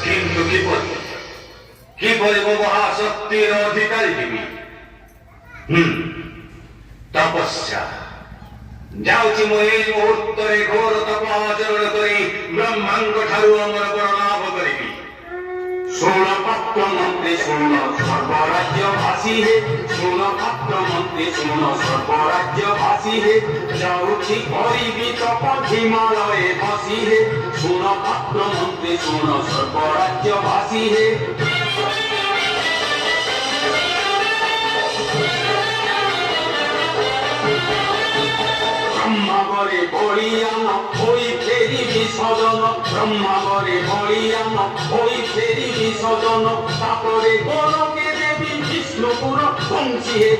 কিন্তু কি বলিব মহাশক্তির অধিকারী দেবী তপস্যা যাଉଛି ମୁଁ ଏଇ ମୁହୂର୍ତ୍ତରେ ଘୋର ତପ ଆଚରଣ କରି ବ୍ରହ୍ମାଙ୍କ ଠାରୁ ଅମର ବର ଲାଭ କରିବି। ଶୁଣ ପାତ୍ର ମନ୍ତ୍ରୀ ଶୁଣ ସର୍ବରାଜ୍ୟ ଭାଷୀ ହେ ଶୁଣ ପାତ୍ର ମନ୍ତ୍ରୀ ଶୁଣ ସର୍ବରାଜ୍ୟ ଭାଷୀ ହେ ଯାଉଛି କରିବି ତପ ହିମାଳୟ ବସି ହେ ଶୁଣ ପାତ୍ର ମନ୍ତ୍ରୀ ଶୁଣ ସର୍ବରାଜ୍ୟ ଭାଷୀ ହେ ব্রহ্মাগরে বলিয়ান ওই ফেরি বিসর্জন ব্রহ্মাগরে বলিয়ান ওই ফেরি বিসর্জন তাপরে গোলকে দেবী বিষ্ণুপুর বংশী হে